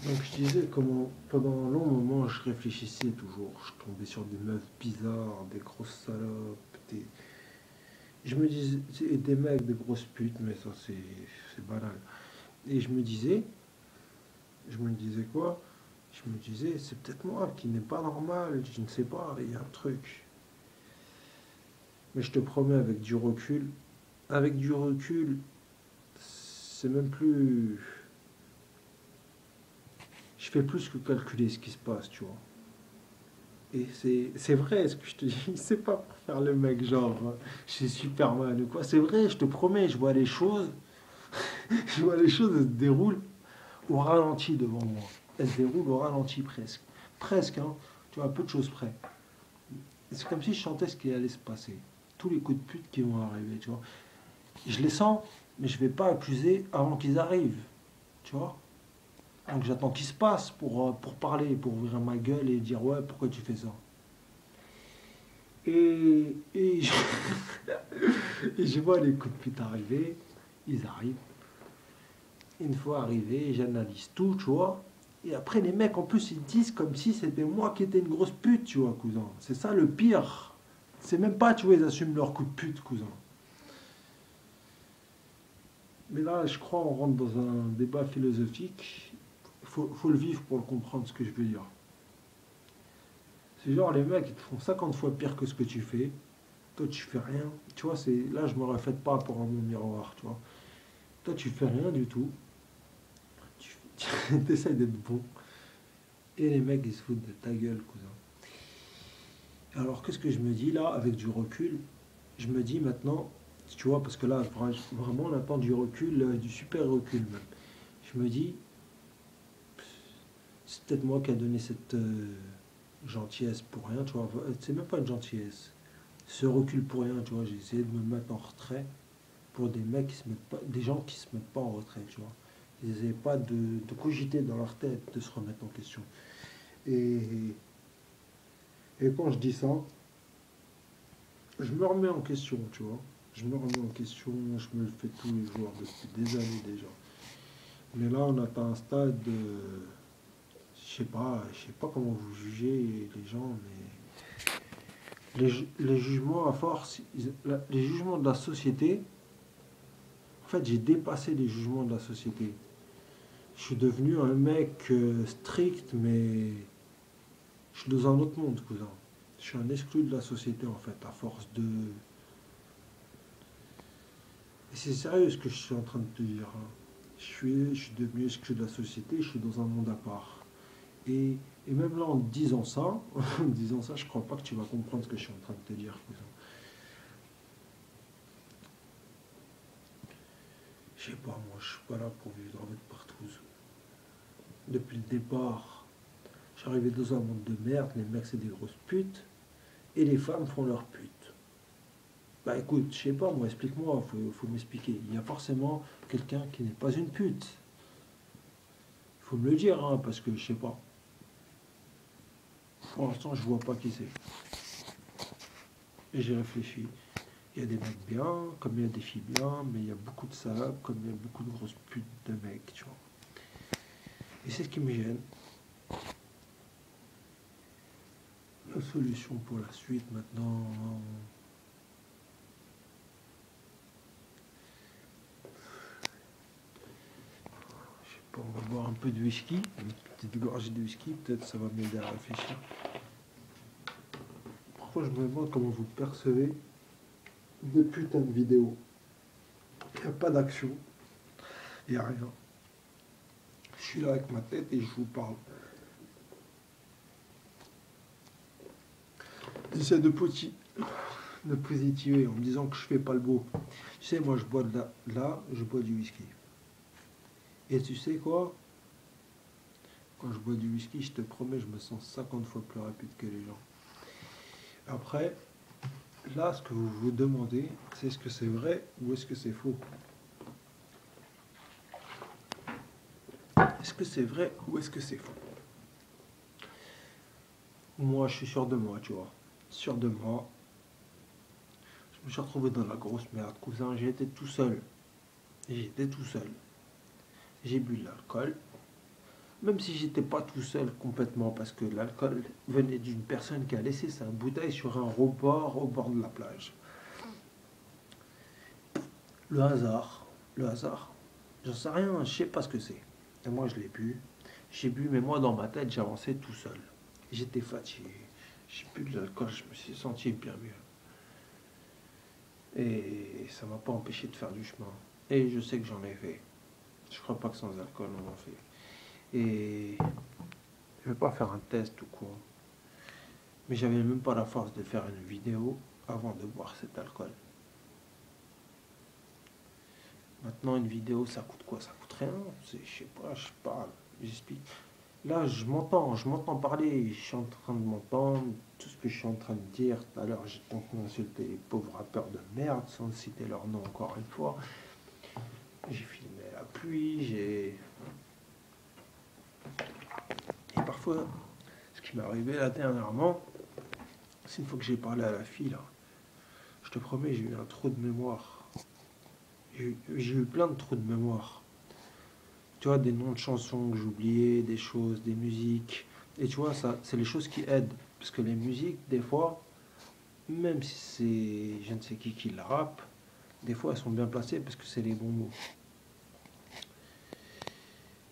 Donc je disais comment pendant un long moment je réfléchissais toujours, je tombais sur des meufs bizarres, des grosses salopes, je me disais et des mecs de grosses putes, mais ça c'est banal. Et je me disais quoi? Je me disais c'est peut-être moi qui n'est pas normal, je ne sais pas, il y a un truc. Mais je te promets avec du recul, c'est même plus, je fais plus que calculer ce qui se passe, tu vois. Et c'est vrai ce que je te dis, c'est pas pour faire le mec genre je suis Superman ou quoi. C'est vrai, je te promets, je vois les choses, je vois les choses elles se déroulent au ralenti devant moi. Elles se déroulent au ralenti presque. Presque, hein. Tu vois, à peu de choses près. Et c'est comme si je sentais ce qui allait se passer. Tous les coups de pute qui vont arriver, tu vois. Je les sens, mais je vais pas accuser avant qu'ils arrivent, tu vois. Donc j'attends qu'ils se passent pour parler, pour ouvrir ma gueule et dire ouais, pourquoi tu fais ça. Et je, et je vois les coups de pute arriver, ils arrivent. Une fois arrivés, j'analyse tout, tu vois. Et après, les mecs, en plus, ils disent comme si c'était moi qui étais une grosse pute, tu vois, cousin. C'est ça le pire. C'est même pas, tu vois, ils assument leur coup de pute, cousin. Mais là, je crois, on rentre dans un débat philosophique. Faut le vivre pour le comprendre, ce que je veux dire. C'est genre, les mecs, ils te font 50 fois pire que ce que tu fais. Toi, tu fais rien. Tu vois, c'est là, je me reflète pas pour mon miroir, tu vois. Toi, tu fais rien du tout. Tu essaies d'être bon. Et les mecs, ils se foutent de ta gueule, cousin. Alors, qu'est-ce que je me dis là, avec du recul? Je me dis maintenant, tu vois, parce que là, vraiment, on attend du recul, du super recul même. Je me dis, c'est peut-être moi qui a donné cette gentillesse pour rien, tu vois. C'est même pas une gentillesse. Ce recul pour rien, tu vois. J'ai essayé de me mettre en retrait pour des mecs qui se mettent pas, des gens qui se mettent pas en retrait, tu vois. Ils n'essaient pas de cogiter dans leur tête, de se remettre en question. Et, et quand je dis ça, je me remets en question, tu vois. Je me remets en question, je me le fais tous les jours, depuis des années déjà. Mais là, on atteint un stade de... je sais pas comment vous jugez les gens, mais les jugements à force, les jugements de la société, en fait, j'ai dépassé les jugements de la société. Je suis devenu un mec strict, mais je suis dans un autre monde, cousin. Je suis un exclu de la société, en fait, à force de... Et c'est sérieux ce que je suis en train de te dire, hein. Je suis devenu exclu de la société, je suis dans un monde à part. Et même là, en te disant ça, en te disant ça, je crois pas que tu vas comprendre ce que je suis en train de te dire, cousin. Je sais pas, moi, je suis pas là pour vivre dans votre partouze. Depuis le départ, je suis arrivé dans un monde de merde, les mecs c'est des grosses putes, et les femmes font leurs putes. Bah écoute, je sais pas, moi, explique-moi, faut m'expliquer. Il y a forcément quelqu'un qui n'est pas une pute. Il faut me le dire, hein, parce que je sais pas. Pour l'instant, je vois pas qui c'est. Et j'ai réfléchi. Il y a des mecs bien, comme il y a des filles bien, mais il y a beaucoup de salopes, comme il y a beaucoup de grosses putes de mecs, tu vois. Et c'est ce qui me gêne. La solution pour la suite maintenant, je sais pas, on va boire un peu de whisky, une petite gorgée de whisky, peut-être ça va m'aider à réfléchir. Parfois je me demande comment vous percevez des putains de vidéos. Il n'y a pas d'action, il n'y a rien. Je suis là avec ma tête et je vous parle. J'essaie de positiver en me disant que je fais pas le beau. Tu sais, moi je bois là, je bois du whisky. Et tu sais quoi? Quand je bois du whisky, je te promets, je me sens 50 fois plus rapide que les gens. Après, là, ce que vous vous demandez, c'est est-ce que c'est vrai ou est-ce que c'est faux? Est-ce que c'est vrai ou est-ce que c'est faux? Moi, je suis sûr de moi, tu vois. Sûr de moi. Je me suis retrouvé dans la grosse merde, cousin. J'étais tout seul. J'étais tout seul. J'ai bu de l'alcool. Même si j'étais pas tout seul complètement, parce que l'alcool venait d'une personne qui a laissé sa bouteille sur un rebord au bord de la plage. Le hasard, le hasard, j'en sais rien, je sais pas ce que c'est. Et moi je l'ai bu, j'ai bu, mais moi dans ma tête j'avançais tout seul. J'étais fatigué, j'ai bu de l'alcool, je me suis senti bien mieux. Et ça m'a pas empêché de faire du chemin. Et je sais que j'en ai fait. Je crois pas que sans alcool on en fait. Et je vais pas faire un test ou quoi. Mais j'avais même pas la force de faire une vidéo avant de boire cet alcool. Maintenant, une vidéo, ça coûte quoi? Ça coûte rien. Je sais pas, je parle, j'explique. Là, je m'entends parler, je suis en train de m'entendre. Tout ce que je suis en train de dire, tout à l'heure, j'ai tenté d'insulter les pauvres rappeurs de merde, sans citer leur nom encore une fois. J'ai filmé la pluie, Et parfois, ce qui m'est arrivé là dernièrement, c'est une fois que j'ai parlé à la fille, là, je te promets, j'ai eu un trou de mémoire. J'ai eu plein de trous de mémoire. Tu vois, des noms de chansons que j'oubliais, des choses, des musiques. Et tu vois, ça, c'est les choses qui aident. Parce que les musiques, des fois, même si c'est je ne sais qui la rappe, des fois elles sont bien placées parce que c'est les bons mots.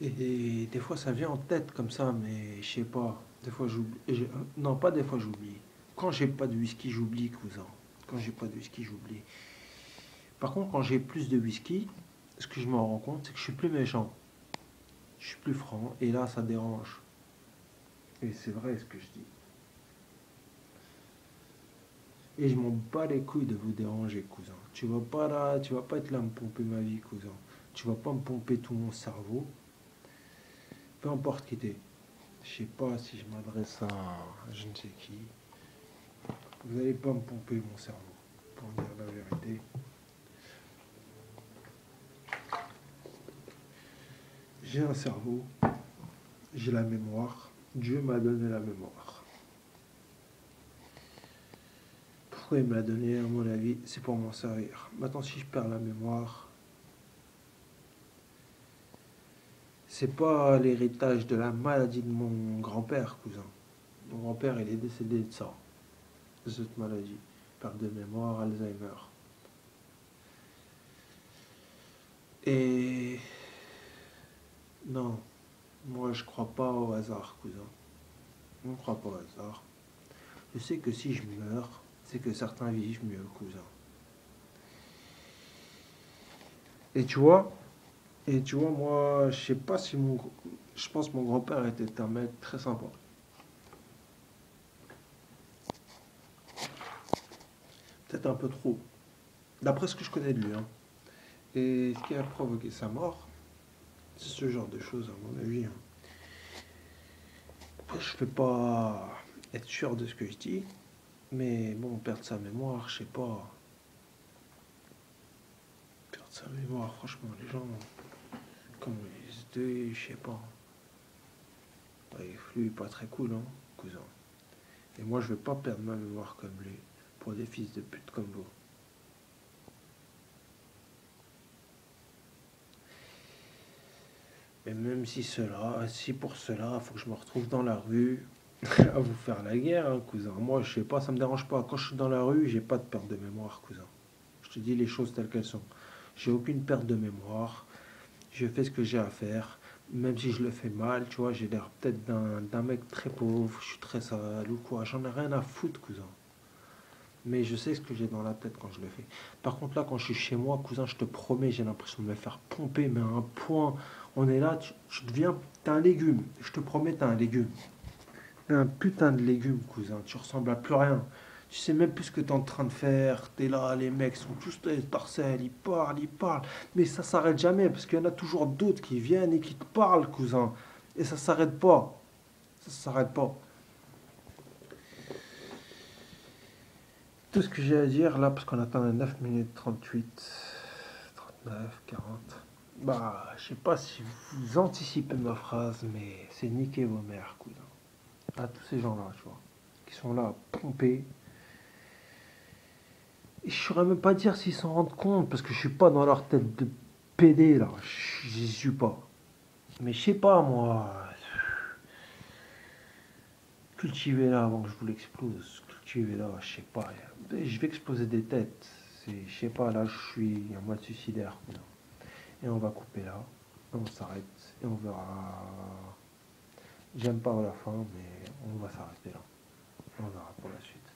Et des fois ça vient en tête comme ça, mais je sais pas. Des fois j'oublie. Non, pas des fois j'oublie. Quand j'ai pas de whisky, j'oublie, cousin. Quand j'ai pas de whisky, j'oublie. Par contre, quand j'ai plus de whisky, ce que je me rends compte, c'est que je suis plus méchant. Je suis plus franc. Et là, ça dérange. Et c'est vrai ce que je dis. Et je m'en bats les couilles de vous déranger, cousin. Tu vas pas là, tu vas pas être là à me pomper ma vie, cousin. Tu vas pas me pomper tout mon cerveau. Peu importe qui t'es. Je sais pas si je m'adresse à je ne sais qui. Vous allez pas me pomper mon cerveau. Pour dire la vérité. J'ai un cerveau. J'ai la mémoire. Dieu m'a donné la mémoire. Pourquoi il me l'a donné, à mon avis, c'est pour m'en servir. Maintenant, si je perds la mémoire, c'est pas l'héritage de la maladie de mon grand-père, cousin. Mon grand-père, il est décédé de ça, de cette maladie. Perte de mémoire, Alzheimer. Et non, moi je crois pas au hasard, cousin. Je ne crois pas au hasard. Je sais que si je meurs, c'est que certains vivent mieux, cousin. Et tu vois, moi, je sais pas si mon... Je pense que mon grand-père était un mec très sympa. Peut-être un peu trop. D'après ce que je connais de lui, hein. Et ce qui a provoqué sa mort, c'est ce genre de choses, à mon avis, hein. Après, je ne peux pas être sûr de ce que je dis, mais bon, perdre sa mémoire, je sais pas. Perdre sa mémoire, franchement, les gens, comme ils étaient, je sais pas. Ouais, lui, pas très cool, hein, cousin. Et moi, je veux pas perdre ma mémoire comme lui, pour des fils de pute comme vous. Et même si pour cela, il faut que je me retrouve dans la rue à vous faire la guerre, hein, cousin. Moi, je sais pas, ça me dérange pas. Quand je suis dans la rue, j'ai pas de perte de mémoire, cousin. Je te dis les choses telles qu'elles sont. J'ai aucune perte de mémoire. Je fais ce que j'ai à faire. Même si je le fais mal, tu vois, j'ai l'air peut-être d'un mec très pauvre, je suis très sale ou quoi. J'en ai rien à foutre, cousin. Mais je sais ce que j'ai dans la tête quand je le fais. Par contre, là, quand je suis chez moi, cousin, je te promets, j'ai l'impression de me faire pomper, mais à un point. On est là, tu deviens. T'es un légume. Je te promets, t'es un légume. T'es un putain de légume, cousin. Tu ressembles à plus rien. Tu sais même plus ce que t'es en train de faire. T'es là, les mecs sont tous des parcelles. Ils parlent, ils parlent. Mais ça s'arrête jamais, parce qu'il y en a toujours d'autres qui viennent et qui te parlent, cousin. Et ça s'arrête pas. Ça s'arrête pas. Tout ce que j'ai à dire là, parce qu'on attend à 9 minutes 38, 39, 40. Bah, je sais pas si vous anticipez ma phrase, mais c'est niquer vos mères, cousin. À tous ces gens-là, tu vois, qui sont là à pomper. Et je saurais même pas dire s'ils s'en rendent compte, parce que je suis pas dans leur tête de PD là. J'y suis pas. Mais je sais pas, moi. cultiver là avant que je vous l'explose. Cultiver là, je sais pas. Je vais exploser des têtes. Je sais pas, là je suis en mode suicidaire. Et on va couper là. On s'arrête et on verra. J'aime pas la fin, mais on va s'arrêter là. On verra pour la suite.